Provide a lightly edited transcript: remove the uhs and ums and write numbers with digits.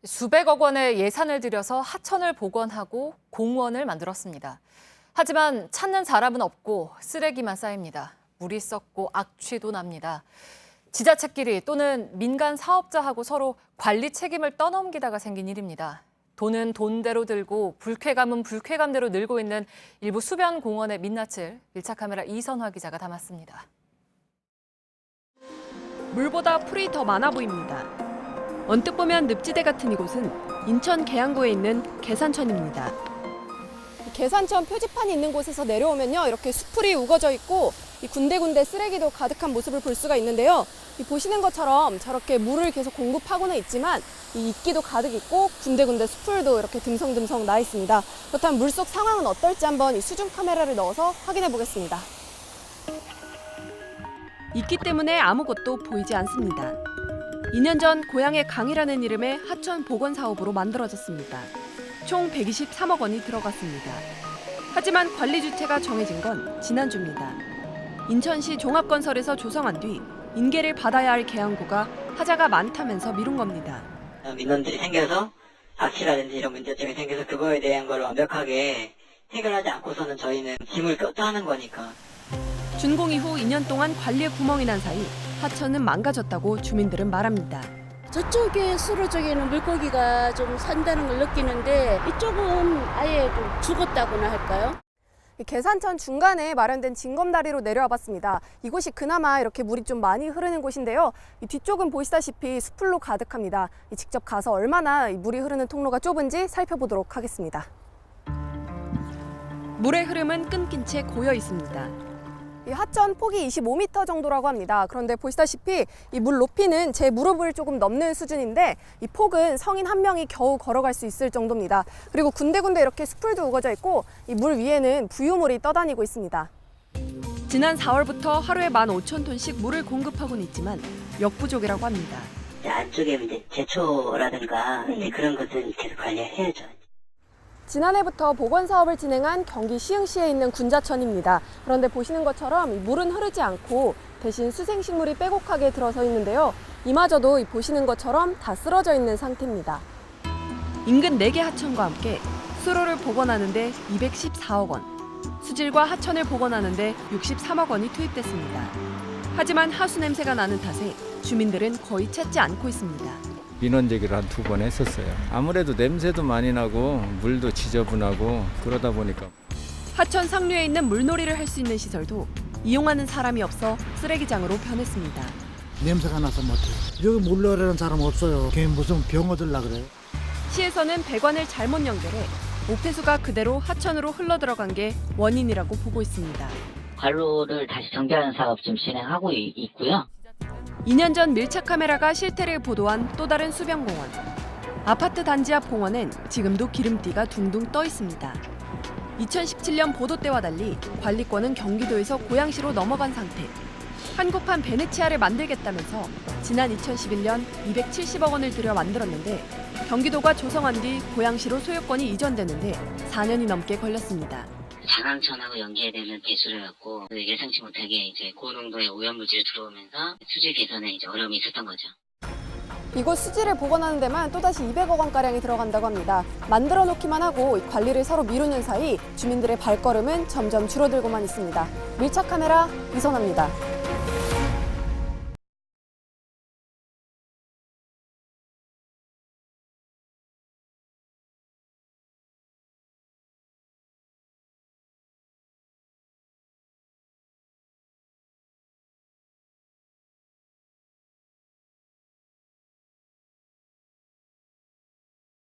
수백억 원의 예산을 들여서 하천을 복원하고 공원을 만들었습니다. 하지만 찾는 사람은 없고 쓰레기만 쌓입니다. 물이 썩고 악취도 납니다. 지자체끼리 또는 민간 사업자하고 서로 관리 책임을 떠넘기다가 생긴 일입니다. 돈은 돈대로 들고 불쾌감은 불쾌감대로 늘고 있는 일부 수변 공원의 민낯을 밀착카메라 이선화 기자가 담았습니다. 물보다 풀이 더 많아 보입니다. 언뜻 보면 늪지대 같은 이곳은 인천 계양구에 있는 계산천입니다. 계산천 표지판이 있는 곳에서 내려오면요, 이렇게 수풀이 우거져 있고 이 군데군데 쓰레기도 가득한 모습을 볼 수가 있는데요. 보시는 것처럼 저렇게 물을 계속 공급하고는 있지만 이 이끼도 가득 있고 군데군데 수풀도 이렇게 듬성듬성 나 있습니다. 그렇다면 물속 상황은 어떨지 한번 이 수중 카메라를 넣어서 확인해 보겠습니다. 이끼 때문에 아무것도 보이지 않습니다. 2년 전 고향의 강이라는 이름의 하천 복원 사업으로 만들어졌습니다. 총 123억 원이 들어갔습니다. 하지만 관리 주체가 정해진 건 지난주입니다. 인천시 종합건설에서 조성한 뒤 인계를 받아야 할 계양구가 하자가 많다면서 미룬 겁니다. 민원들이 생겨서 악취라든지 이런 문제점이 생겨서 그거에 대한 걸 완벽하게 해결하지 않고서는 저희는 짐을 껴서 하는 거니까. 준공 이후 2년 동안 관리에 구멍이 난 사이 하천은 망가졌다고 주민들은 말합니다. 저쪽에 수로 쪽에는 물고기가 좀 산다는 걸 느끼는데 이쪽은 아예 좀 죽었다고나 할까요? 계산천 중간에 마련된 징검다리로 내려와 봤습니다. 이곳이 그나마 이렇게 물이 좀 많이 흐르는 곳인데요. 이 뒤쪽은 보시다시피 수풀로 가득합니다. 직접 가서 얼마나 물이 흐르는 통로가 좁은지 살펴보도록 하겠습니다. 물의 흐름은 끊긴 채 고여 있습니다. 이 하천 폭이 25m 정도라고 합니다. 그런데 보시다시피 이 물 높이는 제 무릎을 조금 넘는 수준인데 이 폭은 성인 한 명이 겨우 걸어갈 수 있을 정도입니다. 그리고 군데군데 이렇게 수풀도 우거져 있고 이 물 위에는 부유물이 떠다니고 있습니다. 지난 4월부터 하루에 15,000톤씩 물을 공급하고는 있지만 역부족이라고 합니다. 안쪽에 이제 제초라든가 이제 그런 것은 계속 관리해야죠. 지난해부터 복원 사업을 진행한 경기 시흥시에 있는 군자천입니다. 그런데 보시는 것처럼 물은 흐르지 않고 대신 수생식물이 빼곡하게 들어서 있는데요. 이마저도 보시는 것처럼 다 쓰러져 있는 상태입니다. 인근 4개 하천과 함께 수로를 복원하는 데 214억 원, 수질과 하천을 복원하는 데 63억 원이 투입됐습니다. 하지만 하수 냄새가 나는 탓에 주민들은 거의 찾지 않고 있습니다. 민원 제기를 한 2번 했었어요. 아무래도 냄새도 많이 나고 물도 지저분하고 그러다 보니까 하천 상류에 있는 물놀이를 할 수 있는 시설도 이용하는 사람이 없어 쓰레기장으로 변했습니다. 냄새가 나서 못해요. 여기 물놀이라는 사람 없어요. 걔 무슨 병 얻으려 그래요. 시에서는 배관을 잘못 연결해 오폐수가 그대로 하천으로 흘러들어간 게 원인이라고 보고 있습니다. 관로를 다시 정비하는 사업 좀 진행하고 있고요. 2년 전 밀착 카메라가 실태를 보도한 또 다른 수변공원. 아파트 단지 앞 공원엔 지금도 기름띠가 둥둥 떠 있습니다. 2017년 보도 때와 달리 관리권은 경기도에서 고양시로 넘어간 상태. 한국판 베네치아를 만들겠다면서 지난 2011년 270억 원을 들여 만들었는데 경기도가 조성한 뒤 고양시로 소유권이 이전되는데 4년이 넘게 걸렸습니다. 장항천하고 연계되는 배수로였고 예상치 못하게 이제 고농도의 오염물질이 들어오면서 수질 개선에 이제 어려움이 있었던 거죠. 이곳 수질을 복원하는 데만 또다시 200억 원가량이 들어간다고 합니다. 만들어 놓기만 하고 관리를 서로 미루는 사이 주민들의 발걸음은 점점 줄어들고만 있습니다. 밀착 카메라 이선화입니다.